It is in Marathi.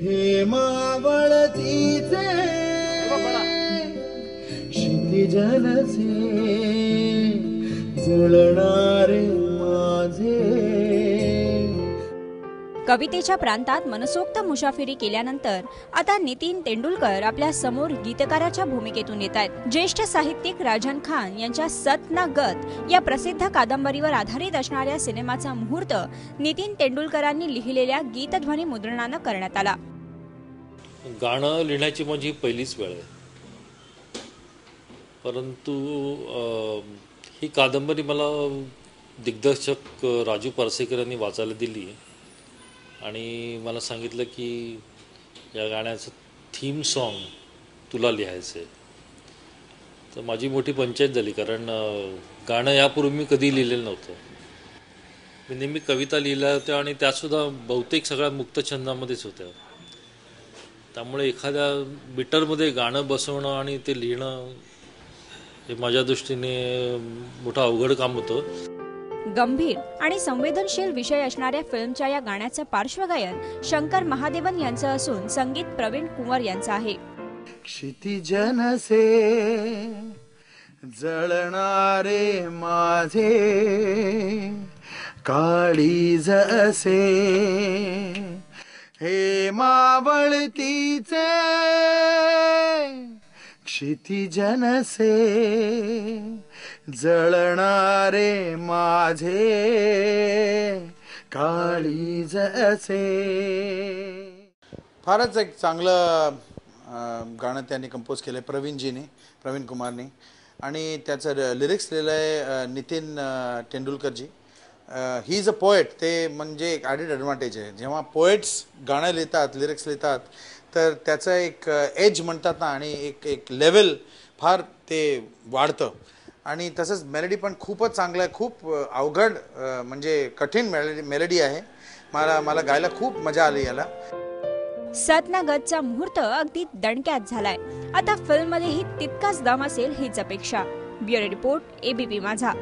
हे मावळतीचे क्षितिजनसे जळणारे माझे. कवितेच्या प्रांतात मनसोक्त मुसाफिरी केल्यानंतर आता नितीन तेंडुलकर आपल्या समोर गीतकाराच्या भूमिकेतून येत आहेत. ज्येष्ठ साहित्यिक राजन खान यांच्या सत ना गत या प्रसिद्ध कादंबरीवर आधारित असणाऱ्या सिनेमाचा मुहूर्त नितीन तेंडुलकरांनी लिहिलेल्या गीतध्वनी मुद्रणानं करण्यात आला. गाणं लिहिण्याची माझी पहिलीच वेळ आहे, परंतु ही कादंबरी मला दिग्दर्शक राजू पारसेकर यांनी वाचायला दिली आणि मला सांगितलं की या गाण्याचं थीम सॉन्ग तुला लिहायचं आहे. तर माझी मोठी पंचायत झाली, कारण गाणं यापूर्वी मी कधी लिहिलेलं नव्हतं. मी नेहमी कविता लिहिल्या होत्या आणि त्यासुद्धा बहुतेक सगळ्या मुक्तछंदामध्येच होत्या. त्यामुळे एखाद्या मीटरमध्ये गाणं बसवणं आणि ते लिहिणं हे माझ्या दृष्टीने मोठं अवघड काम होतं. गंभीर आणि संवेदनशील विषय असणाऱ्या फिल्मच्या या गाण्याचं पार्श्वगायन शंकर महादेवन यांचं असून संगीत प्रवीण कुंवर यांचं आहे. क्षितिजनसे जळणारे माझे काळीज असे हे मावळतीचे क्षितिजनसे जळणारे माझे काळीज असे. फारच एक चांगलं गाणं त्यांनी कंपोज केलं आहे प्रवीण कुमारने, आणि त्याचं लिरिक्स लिहिलं आहे Nitin तेंडुलकरजी. He is a poet. ते म्हणजे एक ॲडेड ॲडव्हान्टेज आहे. जेव्हा पोएट्स गाणं लिहितात, लिरिक्स लिहितात, तर त्याचं एक एज म्हणतात ना, आणि एक लेवल फार ते वाढतं. आणि तसंच मेलडी पण खूपच चांगलं आहे. खूप अवघड म्हणजे कठीण मेलडी आहे. मला गायला खूप मजा आली याला. सत ना गतचा मुहूर्त अगदी दणक्यात झालाय. आता फिल्ममध्येही तितकाच दम असेल हीच अपेक्षा. ब्युरो रिपोर्ट, ABP माझा.